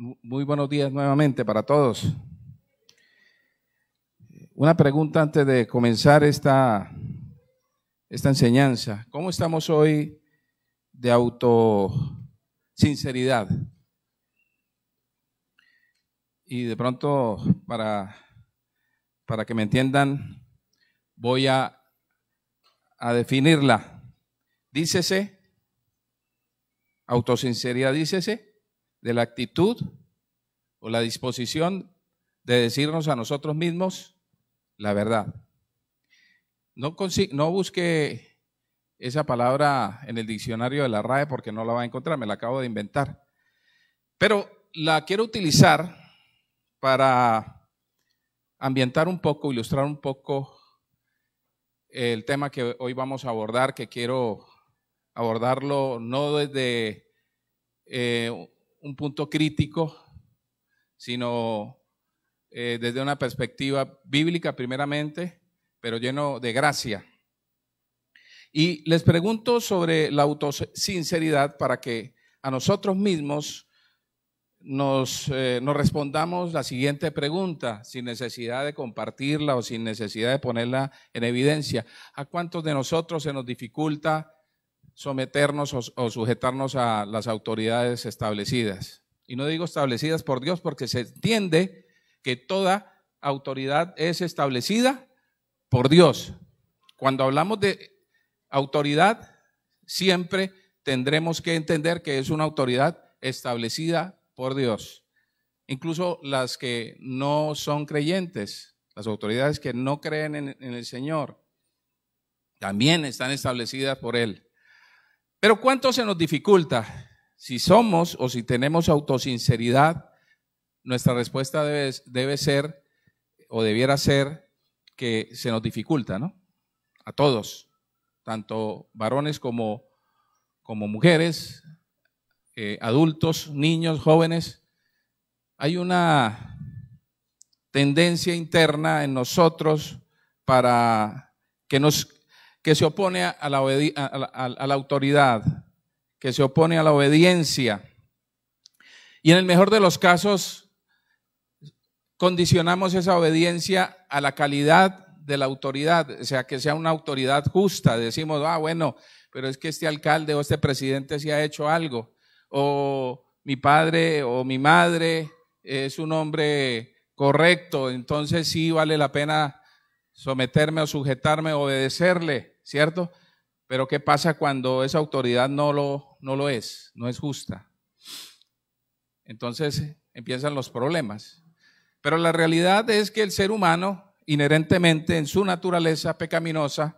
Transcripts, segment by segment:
Muy buenos días nuevamente para todos. Una pregunta antes de comenzar esta enseñanza. ¿Cómo estamos hoy de autosinceridad? Y de pronto, para que me entiendan, voy a definirla. Dícese, autosinceridad, dícese de la actitud o la disposición de decirnos a nosotros mismos la verdad. No busque esa palabra en el diccionario de la RAE porque no la va a encontrar, me la acabo de inventar. Pero la quiero utilizar para ambientar un poco, ilustrar un poco el tema que hoy vamos a abordar, que quiero abordarlo no desde un punto crítico, sino desde una perspectiva bíblica primeramente, pero lleno de gracia. Y les pregunto sobre la autosinceridad para que a nosotros mismos nos respondamos la siguiente pregunta, sin necesidad de compartirla o sin necesidad de ponerla en evidencia. ¿A cuántos de nosotros se nos dificulta someternos o sujetarnos a las autoridades establecidas? Y no digo establecidas por Dios porque se entiende que toda autoridad es establecida por Dios. Cuando hablamos de autoridad, siempre tendremos que entender que es una autoridad establecida por Dios. Incluso las que no son creyentes, las autoridades que no creen en el Señor, también están establecidas por Él. Pero ¿cuánto se nos dificulta? Si somos o si tenemos autosinceridad, nuestra respuesta debe ser o debiera ser que se nos dificulta, ¿no? A todos, tanto varones como mujeres, adultos, niños, jóvenes. Hay una tendencia interna en nosotros para que se opone a la autoridad, que se opone a la obediencia. Y en el mejor de los casos, condicionamos esa obediencia a la calidad de la autoridad, o sea, que sea una autoridad justa. Decimos, bueno, pero es que este alcalde o este presidente sí ha hecho algo, o mi padre o mi madre es un hombre correcto, entonces sí vale la pena someterme o sujetarme o obedecerle, ¿cierto? Pero ¿qué pasa cuando esa autoridad no lo es, no es justa? Entonces empiezan los problemas. Pero la realidad es que el ser humano, inherentemente en su naturaleza pecaminosa,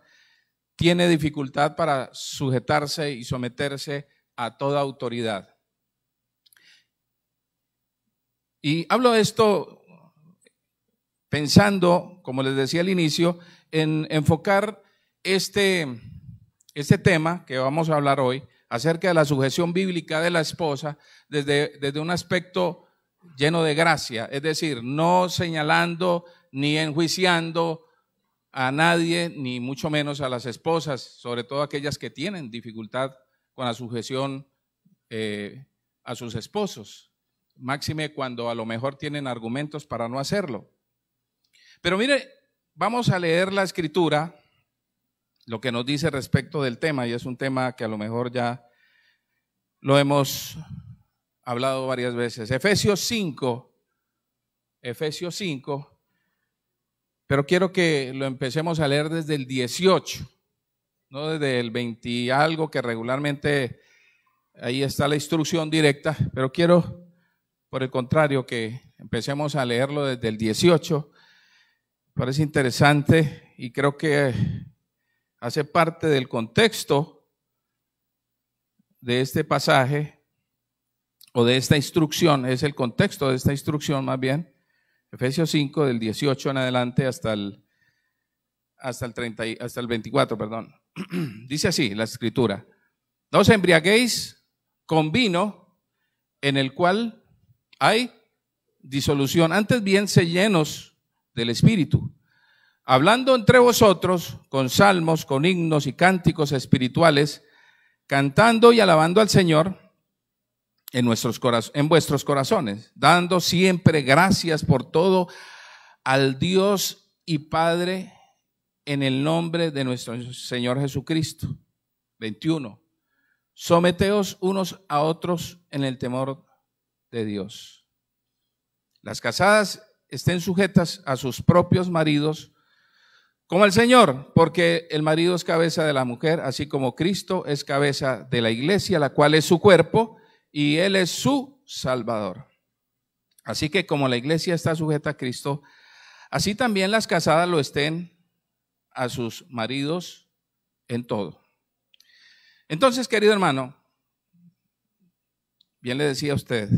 tiene dificultad para sujetarse y someterse a toda autoridad. Y hablo de esto pensando, como les decía al inicio, en enfocar este tema que vamos a hablar hoy acerca de la sujeción bíblica de la esposa desde un aspecto lleno de gracia, es decir, no señalando ni enjuiciando a nadie, ni mucho menos a las esposas, sobre todo aquellas que tienen dificultad con la sujeción a sus esposos, máxime cuando a lo mejor tienen argumentos para no hacerlo. Pero mire, vamos a leer la Escritura, lo que nos dice respecto del tema, y es un tema que a lo mejor ya lo hemos hablado varias veces. Efesios 5, pero quiero que lo empecemos a leer desde el 18, no desde el 20 y algo, que regularmente ahí está la instrucción directa, pero quiero, por el contrario, que empecemos a leerlo desde el 18. Parece interesante y creo que hace parte del contexto de este pasaje o de esta instrucción, es el contexto de esta instrucción más bien, Efesios 5 del 18 en adelante hasta el 24, perdón. Dice así la Escritura: no os embriaguéis con vino en el cual hay disolución, antes bien sed llenos del Espíritu, hablando entre vosotros con salmos, con himnos y cánticos espirituales, cantando y alabando al Señor en vuestros corazones, dando siempre gracias por todo al Dios y Padre en el nombre de nuestro Señor Jesucristo. 21. Someteos unos a otros en el temor de Dios. Las casadas estén sujetas a sus propios maridos como el Señor, porque el marido es cabeza de la mujer, así como Cristo es cabeza de la iglesia, la cual es su cuerpo, y Él es su Salvador. Así que como la iglesia está sujeta a Cristo, así también las casadas lo estén a sus maridos en todo. Entonces, querido hermano, bien le decía a usted,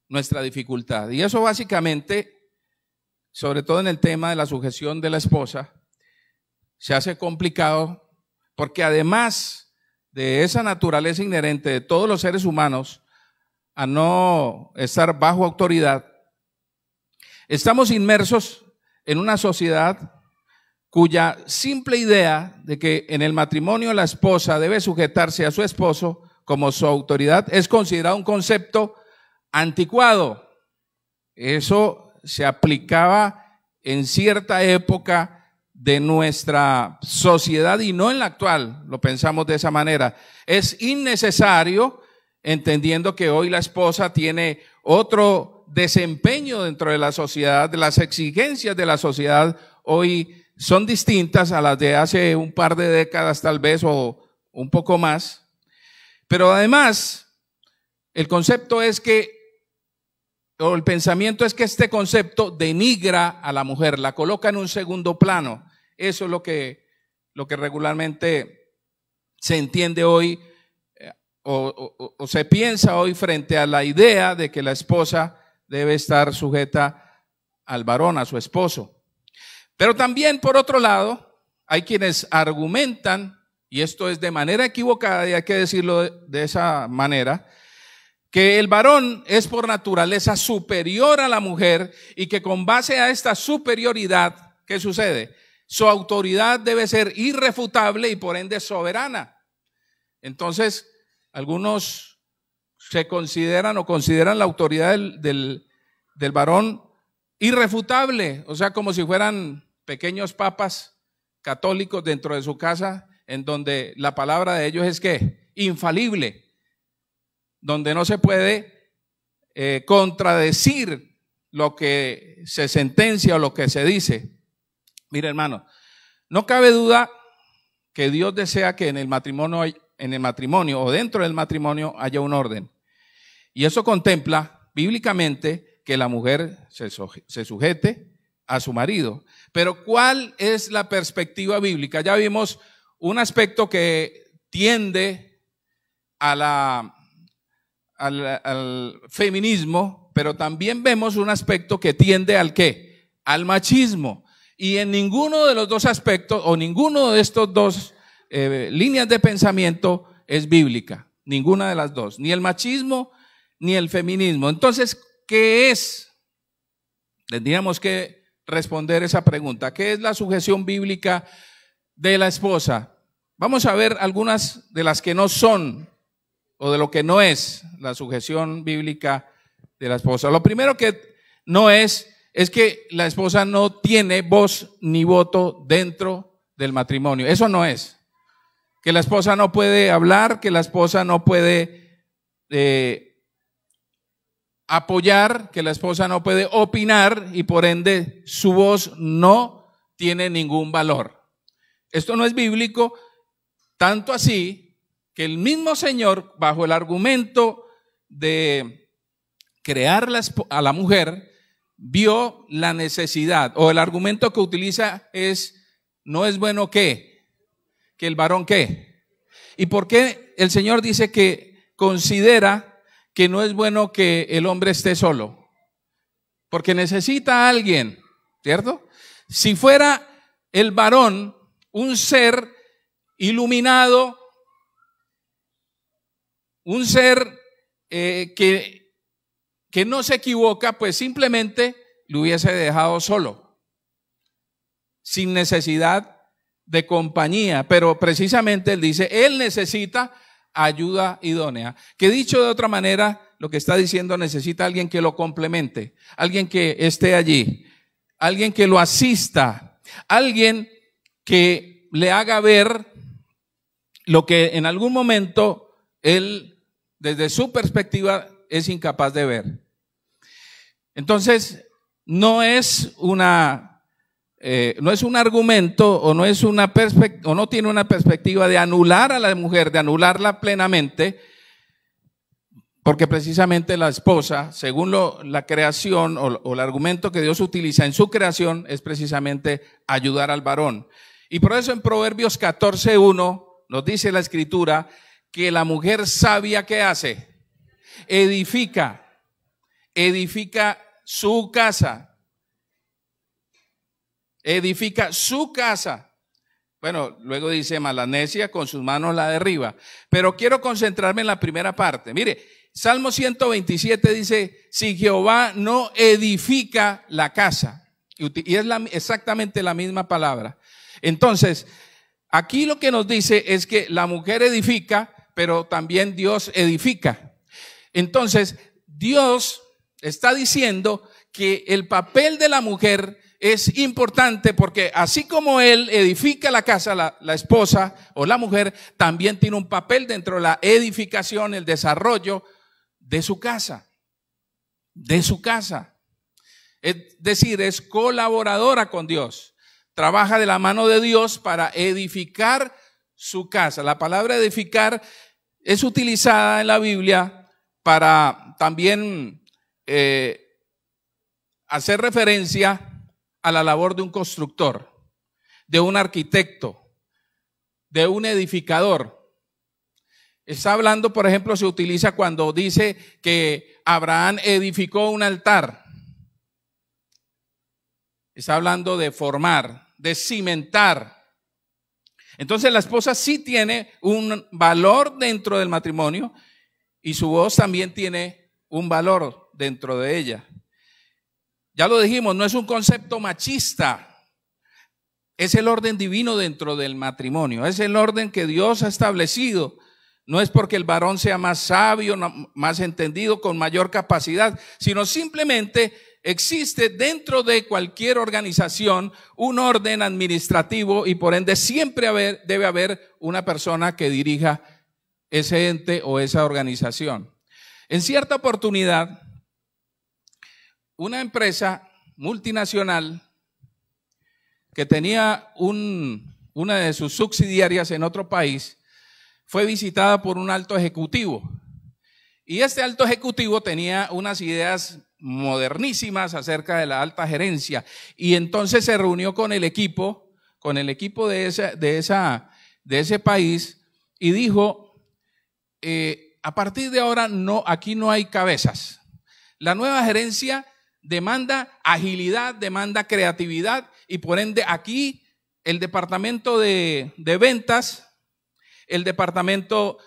nuestra dificultad, y eso básicamente, sobre todo en el tema de la sujeción de la esposa, se hace complicado porque además de esa naturaleza inherente de todos los seres humanos a no estar bajo autoridad, estamos inmersos en una sociedad cuya simple idea de que en el matrimonio la esposa debe sujetarse a su esposo como su autoridad es considerado un concepto anticuado. Eso se aplicaba en cierta época de nuestra sociedad y no en la actual, lo pensamos de esa manera. Es innecesario, entendiendo que hoy la esposa tiene otro desempeño dentro de la sociedad, de las exigencias de la sociedad hoy son distintas a las de hace un par de décadas tal vez o un poco más. Pero además, el concepto es que, o el pensamiento es que este concepto denigra a la mujer, la coloca en un segundo plano. Eso es lo que regularmente se entiende hoy o se piensa hoy frente a la idea de que la esposa debe estar sujeta al varón, a su esposo. Pero también, por otro lado, hay quienes argumentan, y esto es de manera equivocada y hay que decirlo de esa manera, que el varón es por naturaleza superior a la mujer y que con base a esta superioridad, ¿qué sucede? Su autoridad debe ser irrefutable y por ende soberana. Entonces, algunos se consideran la autoridad del varón irrefutable, o sea, como si fueran pequeños papas católicos dentro de su casa, en donde la palabra de ellos es ¿qué? Infalible, donde no se puede contradecir lo que se sentencia o lo que se dice. Mire, hermano, no cabe duda que Dios desea que en el matrimonio o dentro del matrimonio haya un orden. Y eso contempla bíblicamente que la mujer se sujete a su marido. Pero ¿cuál es la perspectiva bíblica? Ya vimos un aspecto que tiende al feminismo, pero también vemos un aspecto que tiende ¿al qué? Al machismo. Y en ninguno de los dos aspectos o ninguno de estos dos líneas de pensamiento es bíblica. Ninguna de las dos, ni el machismo ni el feminismo. Entonces, ¿qué es? Tendríamos que responder esa pregunta. ¿Qué es la sujeción bíblica de la esposa? Vamos a ver algunas de las que no son o de lo que no es la sujeción bíblica de la esposa. Lo primero que no es que la esposa no tiene voz ni voto dentro del matrimonio. Eso no es. Que la esposa no puede hablar, que la esposa no puede apoyar, que la esposa no puede opinar y por ende su voz no tiene ningún valor. Esto no es bíblico, tanto así que el mismo Señor, bajo el argumento de crear a la mujer, vio la necesidad, o el argumento que utiliza es, no es bueno que el varón ¿qué? ¿Y por qué el Señor dice que considera que no es bueno que el hombre esté solo? Porque necesita a alguien, ¿cierto? Si fuera el varón un ser iluminado, un ser que no se equivoca, pues simplemente lo hubiese dejado solo, sin necesidad de compañía. Pero precisamente él dice, él necesita ayuda idónea. Que dicho de otra manera, lo que está diciendo, necesita alguien que lo complemente, alguien que esté allí, alguien que lo asista, alguien que le haga ver lo que en algún momento él, desde su perspectiva, es incapaz de ver. Entonces, no es un argumento o no tiene una perspectiva de anular a la mujer, de anularla plenamente, porque precisamente la esposa, según la creación o el argumento que Dios utiliza en su creación, es precisamente ayudar al varón. Y por eso en Proverbios 14:1 nos dice la Escritura que la mujer sabia, ¿qué hace? Edifica su casa. Edifica su casa. Bueno, luego dice, mas la necia con sus manos la derriba. Pero quiero concentrarme en la primera parte. Mire, Salmo 127 dice, si Jehová no edifica la casa. Y es exactamente la misma palabra. Entonces, aquí lo que nos dice es que la mujer edifica, pero también Dios edifica. Entonces, Dios está diciendo que el papel de la mujer es importante porque así como él edifica la casa, la esposa o la mujer también tiene un papel dentro de la edificación, el desarrollo de su casa. Es decir, es colaboradora con Dios. Trabaja de la mano de Dios para edificar su casa. La palabra edificar es utilizada en la Biblia para también hacer referencia a la labor de un constructor, de un arquitecto, de un edificador. Está hablando, por ejemplo, se utiliza cuando dice que Abraham edificó un altar. Está hablando de formar, de cimentar. Entonces la esposa sí tiene un valor dentro del matrimonio y su voz también tiene un valor dentro de ella. Ya lo dijimos, no es un concepto machista. Es el orden divino dentro del matrimonio. Es el orden que Dios ha establecido. No es porque el varón sea más sabio, más entendido, con mayor capacidad, sino simplemente existe dentro de cualquier organización un orden administrativo y por ende siempre debe haber una persona que dirija ese ente o esa organización. En cierta oportunidad, una empresa multinacional que tenía una de sus subsidiarias en otro país fue visitada por un alto ejecutivo. Y este alto ejecutivo tenía unas ideas modernísimas acerca de la alta gerencia. Y entonces se reunió con el equipo de ese país y dijo, a partir de ahora aquí no hay cabezas. La nueva gerencia demanda agilidad, demanda creatividad y por ende aquí el departamento de ventas, el departamento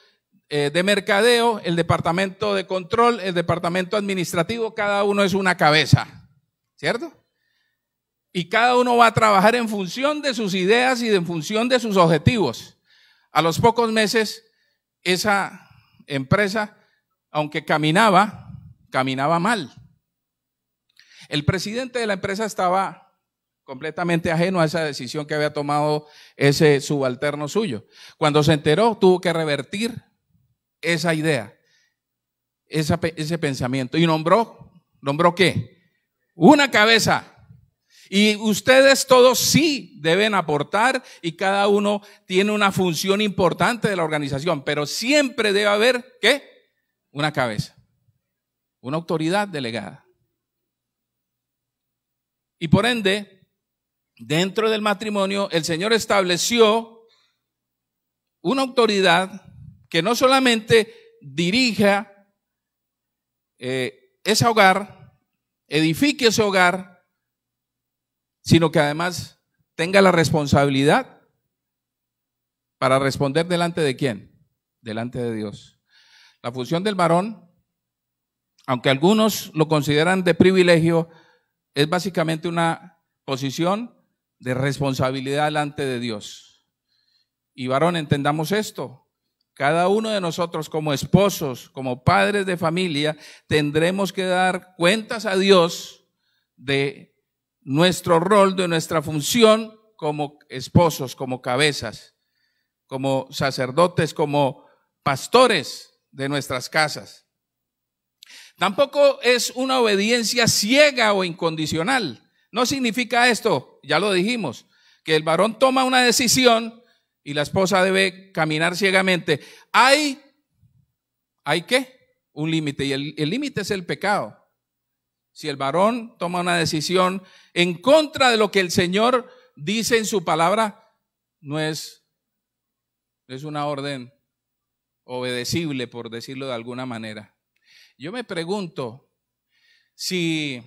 de mercadeo, el departamento de control, el departamento administrativo, cada uno es una cabeza, ¿cierto? Y cada uno va a trabajar en función de sus ideas y en función de sus objetivos. A los pocos meses, esa empresa, aunque caminaba mal. El presidente de la empresa estaba completamente ajeno a esa decisión que había tomado ese subalterno suyo. Cuando se enteró, tuvo que revertir esa idea, ese pensamiento y nombró ¿qué? Una cabeza. Y ustedes todos sí deben aportar y cada uno tiene una función importante de la organización, pero siempre debe haber ¿qué? Una cabeza, una autoridad delegada. Y por ende, dentro del matrimonio, el Señor estableció una autoridad que no solamente dirija ese hogar, edifique ese hogar, sino que además tenga la responsabilidad para responder delante de ¿quién? Delante de Dios. La función del varón, aunque algunos lo consideran de privilegio, es básicamente una posición de responsabilidad delante de Dios. Y varón, entendamos esto. cada uno de nosotros como esposos, como padres de familia, tendremos que dar cuentas a Dios de nuestro rol, de nuestra función como esposos, como cabezas, como sacerdotes, como pastores de nuestras casas. Tampoco es una obediencia ciega o incondicional. No significa esto, ya lo dijimos, que el varón toma una decisión y la esposa debe caminar ciegamente. ¿Hay qué? Un límite, y el límite es el pecado. Si el varón toma una decisión en contra de lo que el Señor dice en su palabra, no es una orden obedecible, por decirlo de alguna manera. Yo me pregunto, si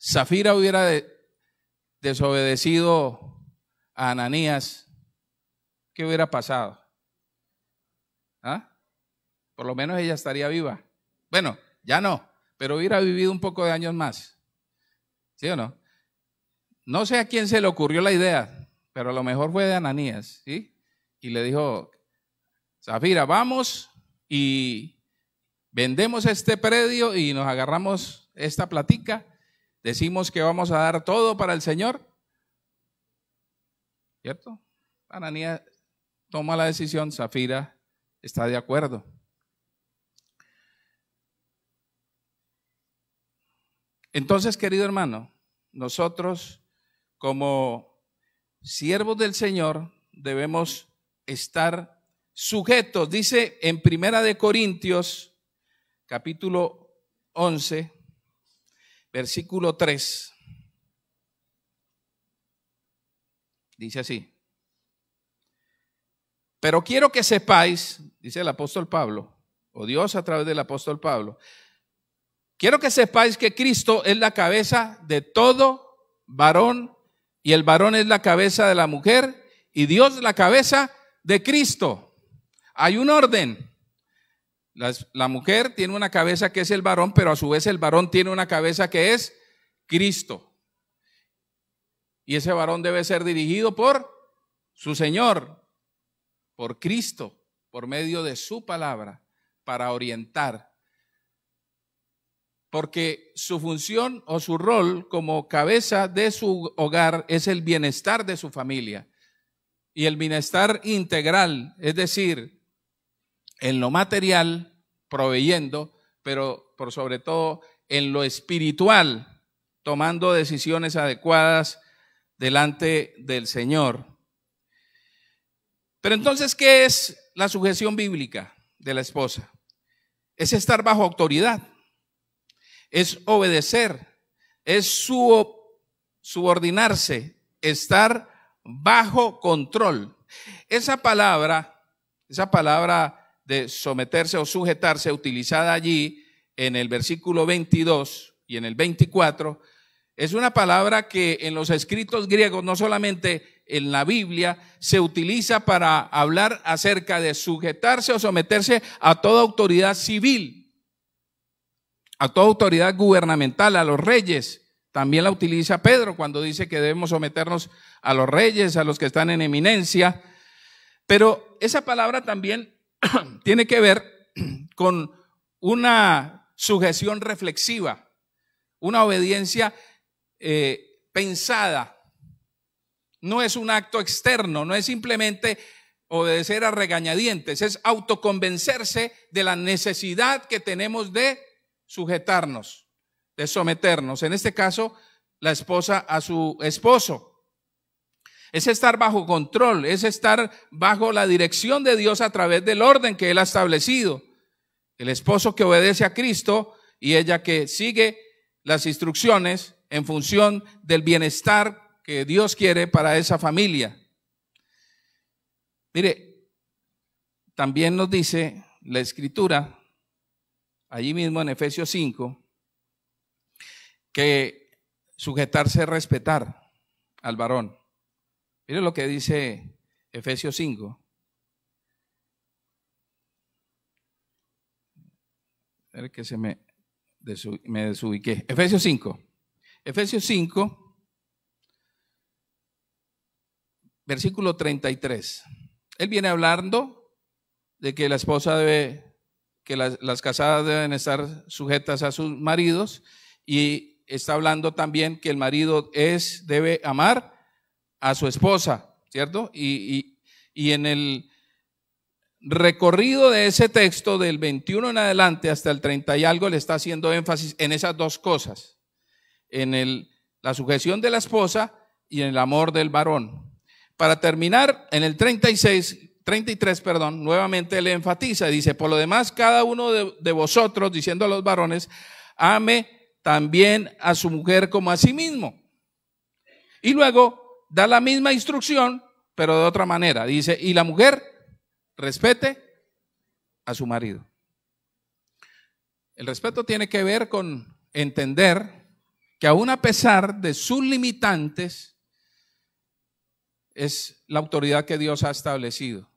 Zafira hubiera desobedecido a Ananías, ¿qué hubiera pasado? ¿Ah? Por lo menos ella estaría viva. Bueno, ya no, pero hubiera vivido un poco de años más. ¿Sí o no? No sé a quién se le ocurrió la idea, pero a lo mejor fue de Ananías, ¿sí? Y le dijo, Zafira, vamos y vendemos este predio y nos agarramos esta platica, decimos que vamos a dar todo para el Señor, ¿cierto? Ananías toma la decisión, Zafira está de acuerdo. Entonces, querido hermano, nosotros como siervos del Señor debemos estar sujetos. Dice en Primera de Corintios, capítulo 11, versículo 3. Dice así: pero quiero que sepáis, dice el apóstol Pablo, o Dios a través del apóstol Pablo, quiero que sepáis que Cristo es la cabeza de todo varón, y el varón es la cabeza de la mujer, y Dios la cabeza de Cristo. Hay un orden. La mujer tiene una cabeza que es el varón, pero a su vez el varón tiene una cabeza que es Cristo. Y ese varón debe ser dirigido por su Señor, por Cristo, por medio de su palabra, para orientar. Porque su función o su rol como cabeza de su hogar es el bienestar de su familia. Y el bienestar integral, es decir, en lo material, proveyendo, pero por sobre todo en lo espiritual, tomando decisiones adecuadas delante del Señor. Pero entonces, ¿qué es la sujeción bíblica de la esposa? Es estar bajo autoridad, es obedecer, es subordinarse, estar bajo control. Esa palabra de someterse o sujetarse, utilizada allí en el versículo 22 y en el 24, es una palabra que en los escritos griegos, no solamente en la Biblia, se utiliza para hablar acerca de sujetarse o someterse a toda autoridad civil, a toda autoridad gubernamental, a los reyes. También la utiliza Pedro cuando dice que debemos someternos a los reyes, a los que están en eminencia. Pero esa palabra también tiene que ver con una sujeción reflexiva, una obediencia pensada. No es un acto externo, no es simplemente obedecer a regañadientes, es autoconvencerse de la necesidad que tenemos de sujetarnos, de someternos. En este caso, la esposa a su esposo. Es estar bajo control, es estar bajo la dirección de Dios a través del orden que Él ha establecido. El esposo que obedece a Cristo y ella que sigue las instrucciones en función del bienestar que Dios quiere para esa familia. Mire, también nos dice la Escritura, allí mismo en Efesios 5, que sujetarse es respetar al varón. Mire lo que dice Efesios 5. Espera que me desubiqué. Efesios 5. Efesios 5, versículo 33. Él viene hablando de que la esposa que las casadas deben estar sujetas a sus maridos, y está hablando también que el marido debe amar a su esposa, ¿cierto? Y en el recorrido de ese texto del 21 en adelante hasta el 30 y algo le está haciendo énfasis en esas dos cosas, en la sujeción de la esposa y en el amor del varón. Para terminar, en el 33, nuevamente le enfatiza, dice: por lo demás, cada uno de vosotros, diciendo a los varones, ame también a su mujer como a sí mismo. Y luego da la misma instrucción, pero de otra manera. Dice: y la mujer respete a su marido. El respeto tiene que ver con entender que aún a pesar de sus limitantes, es la autoridad que Dios ha establecido.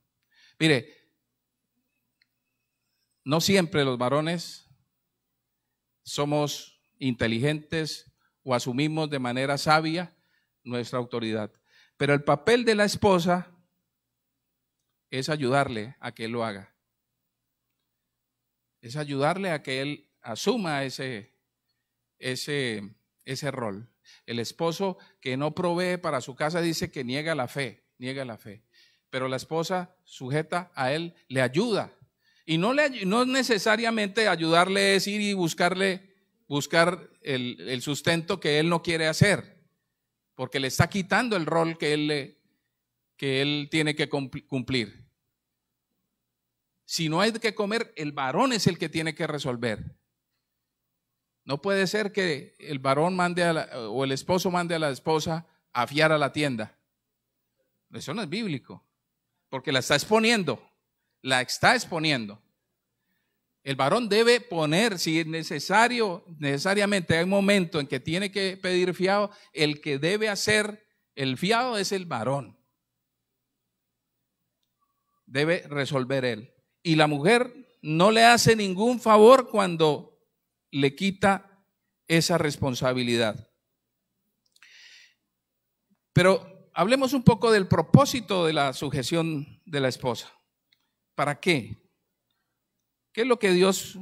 Mire, no siempre los varones somos inteligentes o asumimos de manera sabia nuestra autoridad, pero el papel de la esposa es ayudarle a que él lo haga, es ayudarle a que él asuma ese rol. El esposo que no provee para su casa dice que niega la fe, pero la esposa sujeta a él le ayuda, y no necesariamente ayudarle es ir y buscar el sustento que él no quiere hacer, porque le está quitando el rol que él tiene que cumplir. Si no hay que comer, el varón es el que tiene que resolver. No puede ser que el varón o el esposo mande a la esposa a fiar a la tienda. Eso no es bíblico, porque la está exponiendo. El varón debe poner, si es necesariamente hay un momento en que tiene que pedir fiado, el que debe hacer el fiado es el varón. Debe resolver él. Y la mujer no le hace ningún favor cuando le quita esa responsabilidad. Pero hablemos un poco del propósito de la sujeción de la esposa. ¿Para qué? ¿Qué es lo que Dios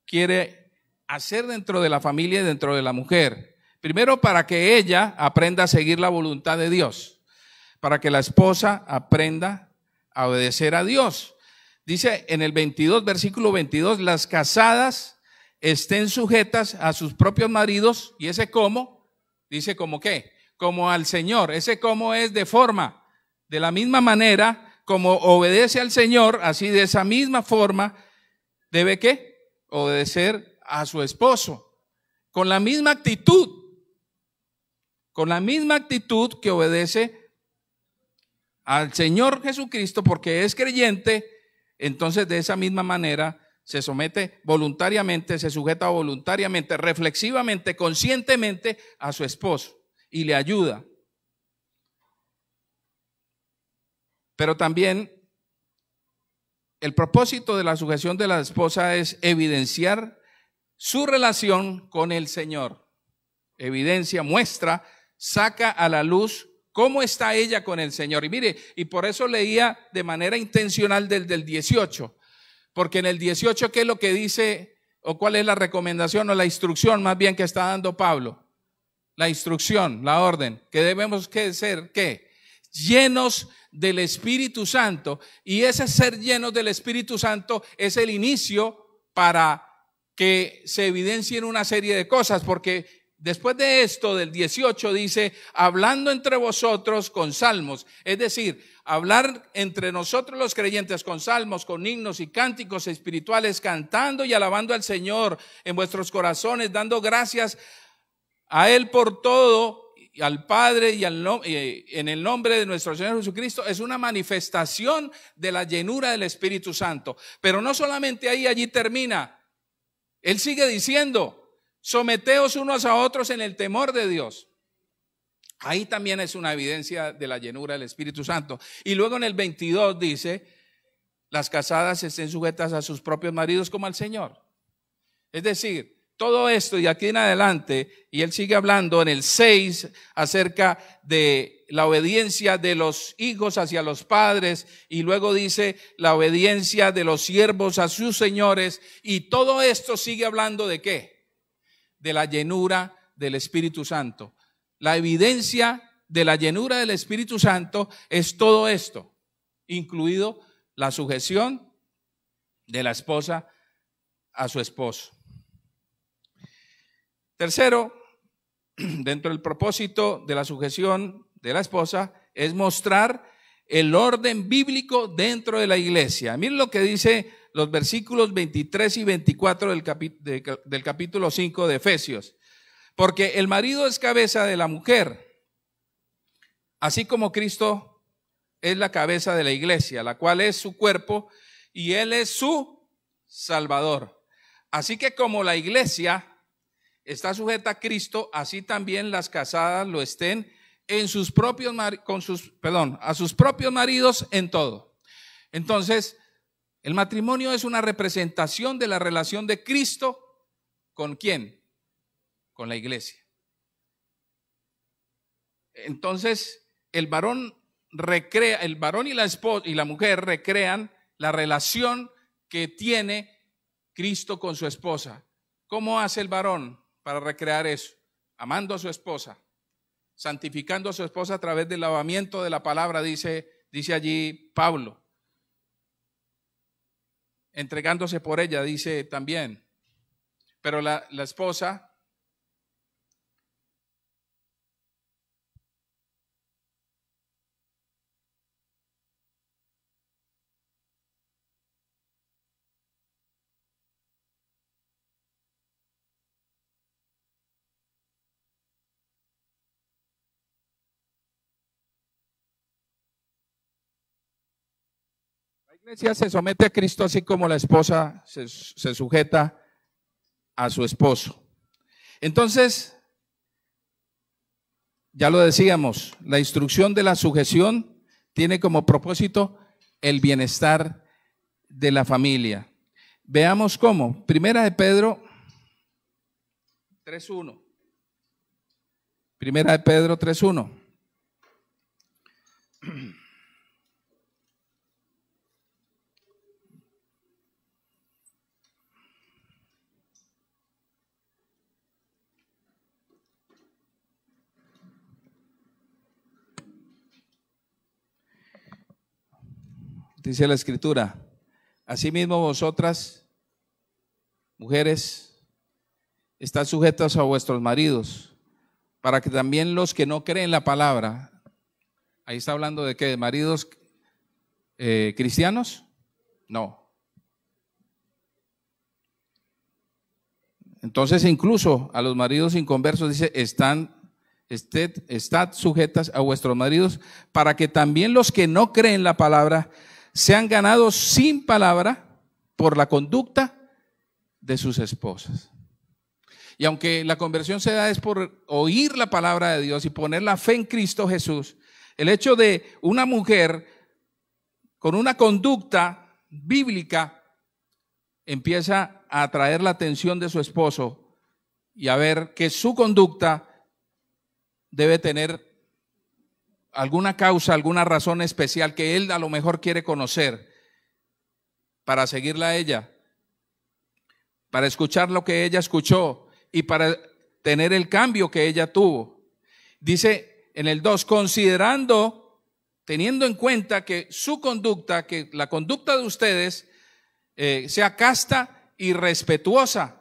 quiere hacer dentro de la familia y dentro de la mujer? Primero, para que ella aprenda a seguir la voluntad de Dios, para que la esposa aprenda a obedecer a Dios. Dice en el versículo 22, las casadas estén sujetas a sus propios maridos. ¿Y ese cómo? Dice ¿cómo qué? Como al Señor. Ese cómo es de forma, de la misma manera como obedece al Señor, así de esa misma forma debe ¿qué? Obedecer a su esposo, con la misma actitud que obedece al Señor Jesucristo, porque es creyente. Entonces de esa misma manera se somete voluntariamente, se sujeta voluntariamente, reflexivamente, conscientemente a su esposo y le ayuda. Pero también el propósito de la sujeción de la esposa es evidenciar su relación con el Señor. Evidencia, muestra, saca a la luz cómo está ella con el Señor. Y mire, y por eso leía de manera intencional del 18, porque en el 18, ¿qué es lo que dice o cuál es la recomendación o la instrucción más bien que está dando Pablo? La instrucción, la orden, que debemos ser, ¿qué? Llenos del Espíritu Santo. Y ese ser llenos del Espíritu Santo es el inicio para que se evidencien una serie de cosas, porque después de esto, del 18, dice, hablando entre vosotros con salmos, es decir, hablar entre nosotros los creyentes con salmos, con himnos y cánticos espirituales, cantando y alabando al Señor en vuestros corazones, dando gracias a Él por todo, al Padre y en el nombre de nuestro Señor Jesucristo. Es una manifestación de la llenura del Espíritu Santo. Pero no solamente allí termina. Él sigue diciendo, someteos unos a otros en el temor de Dios. Ahí también es una evidencia de la llenura del Espíritu Santo. Y luego en el 22 dice, las casadas estén sujetas a sus propios maridos como al Señor. Es decir, todo esto y aquí en adelante, y él sigue hablando en el 6 acerca de la obediencia de los hijos hacia los padres, y luego dice la obediencia de los siervos a sus señores, y todo esto sigue hablando ¿de qué? De la llenura del Espíritu Santo. La evidencia de la llenura del Espíritu Santo es todo esto, incluido la sujeción de la esposa a su esposo. Tercero, dentro del propósito de la sujeción de la esposa es mostrar el orden bíblico dentro de la iglesia. Miren lo que dice los versículos 23 y 24 del capítulo 5 de Efesios. Porque el marido es cabeza de la mujer, así como Cristo es la cabeza de la iglesia, la cual es su cuerpo y él es su Salvador. Así que como la iglesia está sujeta a Cristo, así también las casadas lo estén en sus propios a sus propios maridos en todo. Entonces, el matrimonio es una representación de la relación de Cristo ¿con quién? Con la iglesia. Entonces, el varón y la esposa y la mujer recrean la relación que tiene Cristo con su esposa. ¿Cómo hace el varón para recrear eso? Amando a su esposa, santificando a su esposa a través del lavamiento de la palabra, dice allí Pablo. Entregándose por ella, dice también. Pero la esposa la iglesia se somete a Cristo así como la esposa se sujeta a su esposo. Entonces, ya lo decíamos, la instrucción de la sujeción tiene como propósito el bienestar de la familia. Veamos cómo. Primera de Pedro 3:1. Primera de Pedro 3:1. Dice la Escritura: asimismo vosotras, mujeres, estad sujetas a vuestros maridos, para que también los que no creen la palabra, ahí está hablando de qué, de maridos cristianos, no. Entonces incluso a los maridos inconversos dice, estad sujetas a vuestros maridos, para que también los que no creen la palabra sean ganados sin palabra por la conducta de sus esposas. Y aunque la conversión se da es por oír la palabra de Dios y poner la fe en Cristo Jesús, el hecho de una mujer con una conducta bíblica empieza a atraer la atención de su esposo y a ver que su conducta debe tener alguna causa, alguna razón especial que él a lo mejor quiere conocer para seguirla a ella, para escuchar lo que ella escuchó y para tener el cambio que ella tuvo. Dice en el 2, teniendo en cuenta que su conducta, que la conducta de ustedes sea casta y respetuosa.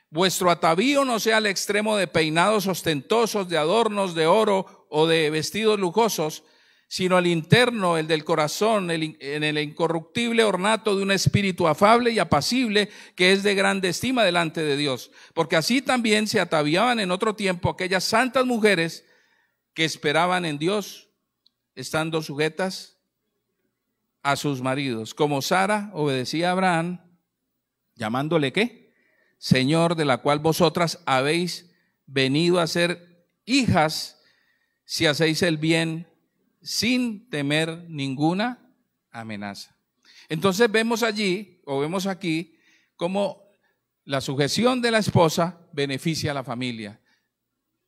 Vuestro atavío no sea al extremo de peinados ostentosos, de adornos de oro o de vestidos lujosos, sino el interno, el del corazón, en el incorruptible ornato de un espíritu afable y apacible, que es de grande estima delante de Dios. Porque así también se ataviaban en otro tiempo aquellas santas mujeres que esperaban en Dios, estando sujetas a sus maridos. Como Sara obedecía a Abraham, llamándole ¿qué? Señor, de la cual vosotras habéis venido a ser hijas, si hacéis el bien sin temer ninguna amenaza. Entonces vemos allí, o vemos aquí, cómo la sujeción de la esposa beneficia a la familia.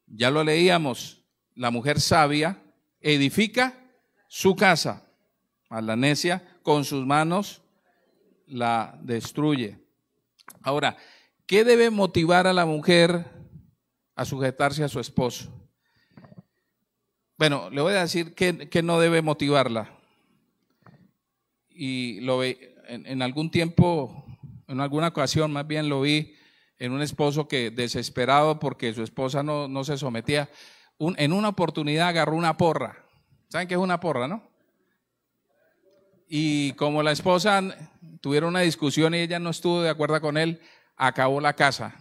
Ya lo leíamos, la mujer sabia edifica su casa, a la necia con sus manos la destruye. Ahora, ¿qué debe motivar a la mujer a sujetarse a su esposo? Bueno, le voy a decir que no debe motivarla. Y lo vi en algún tiempo, en alguna ocasión más bien lo vi en un esposo que desesperado porque su esposa no se sometía, en una oportunidad agarró una porra. ¿Saben qué es una porra, no? Y como la esposa tuvieron una discusión y ella no estuvo de acuerdo con él, acabó la casa.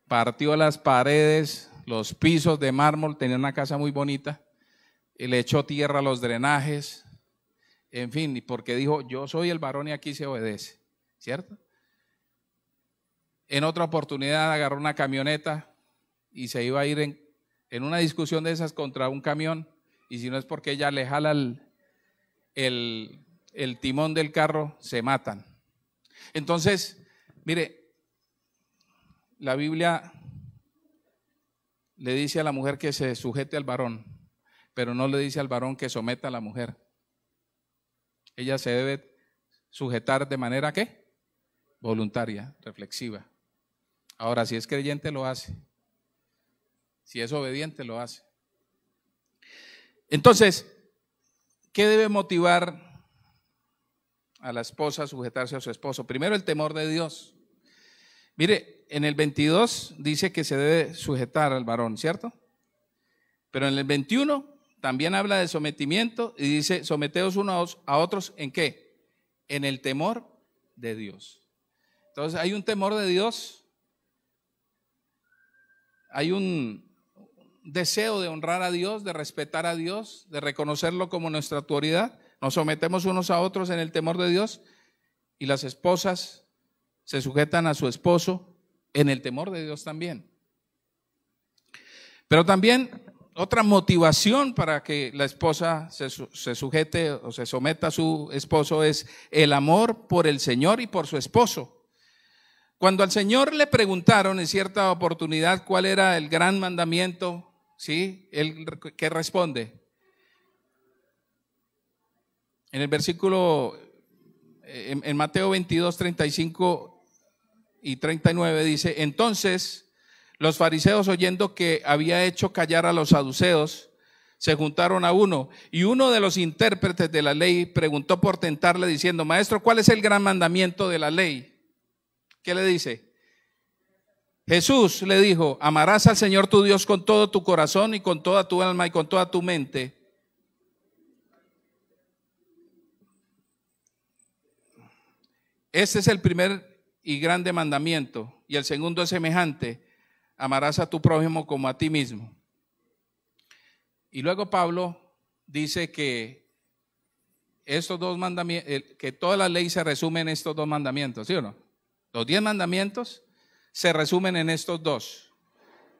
Partió las paredes, los pisos de mármol, tenía una casa muy bonita, y le echó tierra a los drenajes, en fin, y porque dijo, yo soy el varón y aquí se obedece, ¿cierto? En otra oportunidad agarró una camioneta y se iba a ir en una discusión de esas contra un camión, y si no es porque ella le jala el timón del carro, se matan. Entonces, mire, la Biblia le dice a la mujer que se sujete al varón, pero no le dice al varón que someta a la mujer. Ella se debe sujetar de manera ¿qué? Voluntaria, reflexiva. Ahora, si es creyente lo hace, si es obediente lo hace. Entonces, ¿qué debe motivar a la esposa a sujetarse a su esposo? Primero, el temor de Dios. Mire, en el 22 dice que se debe sujetar al varón, ¿cierto? Pero en el 21 también habla de sometimiento y dice, someteos unos a otros, ¿en qué? En el temor de Dios. Entonces, hay un temor de Dios, hay un deseo de honrar a Dios, de respetar a Dios, de reconocerlo como nuestra autoridad. Nos sometemos unos a otros en el temor de Dios y las esposas se sujetan a su esposo en el temor de Dios también. Pero también otra motivación para que la esposa se sujete o se someta a su esposo es el amor por el Señor y por su esposo. Cuando al Señor le preguntaron en cierta oportunidad cuál era el gran mandamiento, ¿sí? Él, ¿qué responde? En el versículo, en Mateo 22, 35 y 39 dice, entonces los fariseos, oyendo que había hecho callar a los saduceos, se juntaron a uno, y uno de los intérpretes de la ley preguntó por tentarle diciendo, maestro, ¿cuál es el gran mandamiento de la ley? ¿Qué le dice? Jesús le dijo, amarás al Señor tu Dios con todo tu corazón y con toda tu alma y con toda tu mente. Este es el primer y grande mandamiento, y el segundo es semejante, amarás a tu prójimo como a ti mismo. Y luego Pablo dice que estos dos mandamientos, que toda la ley se resume en estos dos mandamientos, ¿sí o no? Los 10 mandamientos se resumen en estos dos: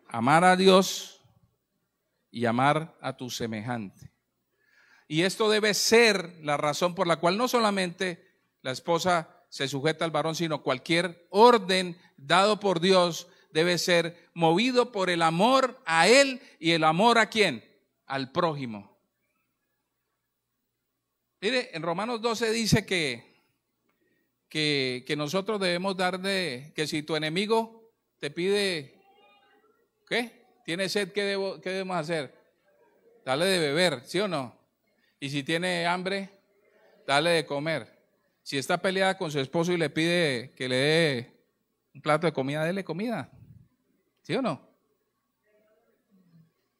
amar a Dios y amar a tu semejante. Y esto debe ser la razón por la cual no solamente la esposa se sujeta al varón, sino cualquier orden dado por Dios debe ser movido por el amor a Él y el amor ¿a quién? Al prójimo. Mire, en Romanos 12 dice que nosotros debemos dar que si tu enemigo te pide, ¿qué? ¿Tiene sed? ¿Qué debemos hacer? Dale de beber, ¿sí o no? Y si tiene hambre, dale de comer. Si está peleada con su esposo y le pide que le dé un plato de comida, dele comida, ¿sí o no?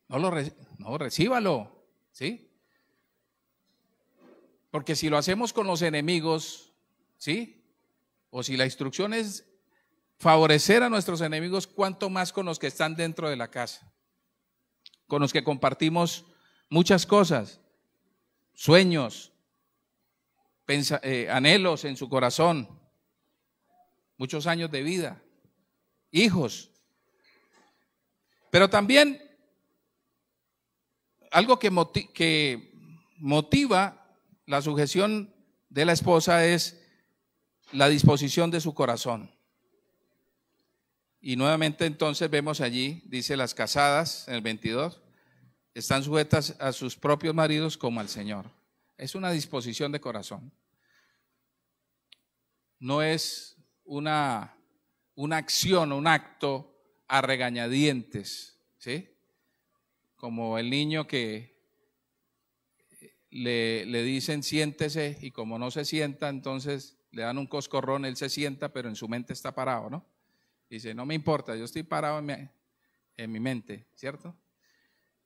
No, recíbalo, ¿sí? Porque si lo hacemos con los enemigos, ¿sí? O si la instrucción es favorecer a nuestros enemigos, ¿cuánto más con los que están dentro de la casa? Con los que compartimos muchas cosas, sueños, anhelos en su corazón, muchos años de vida, hijos. Pero también algo que motiva la sujeción de la esposa es la disposición de su corazón. Y nuevamente entonces vemos allí, dice, las casadas en el 22, están sujetas a sus propios maridos como al Señor. Es una disposición de corazón. No es una acción, un acto a regañadientes, ¿sí? Como el niño que le dicen siéntese y como no se sienta, entonces le dan un coscorrón, él se sienta, pero en su mente está parado, ¿no? Dice, no me importa, yo estoy parado en mi mente, ¿cierto?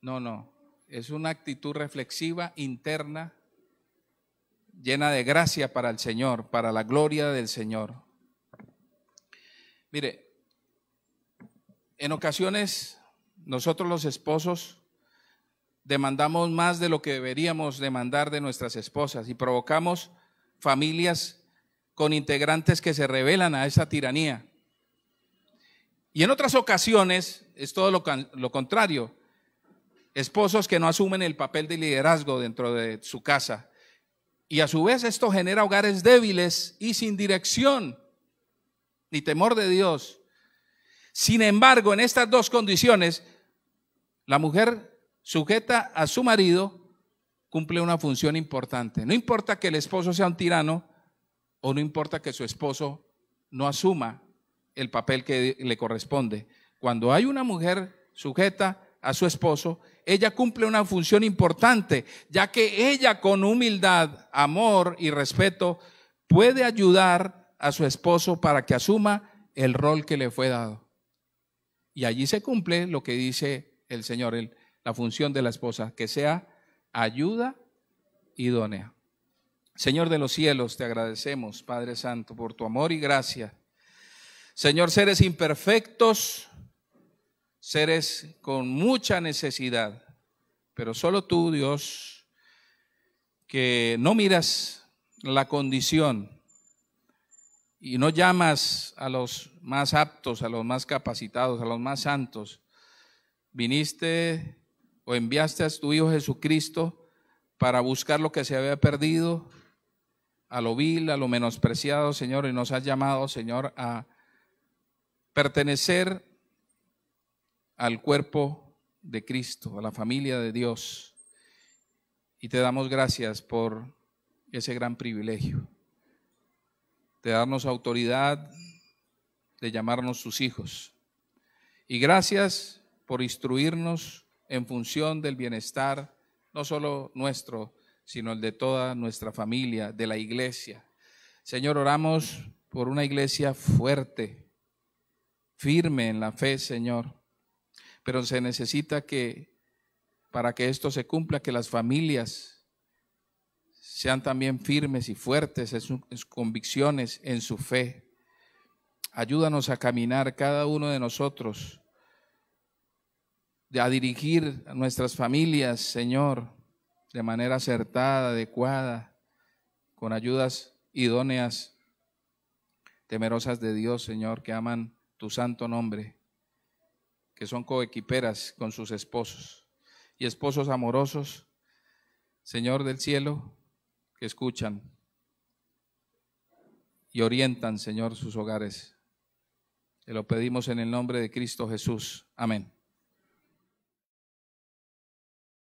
No, es una actitud reflexiva, interna, llena de gracia para el Señor, para la gloria del Señor. Mire, en ocasiones nosotros los esposos demandamos más de lo que deberíamos demandar de nuestras esposas y provocamos familias con integrantes que se rebelan a esa tiranía. Y en otras ocasiones es todo lo contrario. Esposos que no asumen el papel de liderazgo dentro de su casa. Y a su vez esto genera hogares débiles y sin dirección ni temor de Dios. Sin embargo, en estas dos condiciones, la mujer sujeta a su marido cumple una función importante. No importa que el esposo sea un tirano o no importa que su esposo no asuma el papel que le corresponde. Cuando hay una mujer sujeta a su esposo, ella cumple una función importante, ya que ella con humildad, amor y respeto puede ayudar a su esposo para que asuma el rol que le fue dado. Y allí se cumple lo que dice el Señor, la función de la esposa, que sea ayuda idónea. Señor de los cielos, te agradecemos, Padre Santo, por tu amor y gracia. Señor, seres imperfectos, seres con mucha necesidad, pero solo tú, Dios, que no miras la condición y no llamas a los más aptos, a los más capacitados, a los más santos, viniste o enviaste a tu Hijo Jesucristo para buscar lo que se había perdido, a lo vil, a lo menospreciado, Señor, y nos has llamado, Señor, a pertenecer al cuerpo de Cristo, a la familia de Dios. Y te damos gracias por ese gran privilegio de darnos autoridad, de llamarnos sus hijos. Y gracias por instruirnos en función del bienestar, no solo nuestro, sino el de toda nuestra familia, de la iglesia. Señor, oramos por una iglesia fuerte, firme en la fe, Señor. Pero se necesita que, para que esto se cumpla, que las familias sean también firmes y fuertes en sus convicciones, en su fe. Ayúdanos a caminar cada uno de nosotros, a dirigir a nuestras familias, Señor, de manera acertada, adecuada, con ayudas idóneas, temerosas de Dios, Señor, que aman tu santo nombre, que son coequiperas con sus esposos y esposos amorosos, Señor del cielo, que escuchan y orientan, Señor, sus hogares. Te lo pedimos en el nombre de Cristo Jesús. Amén.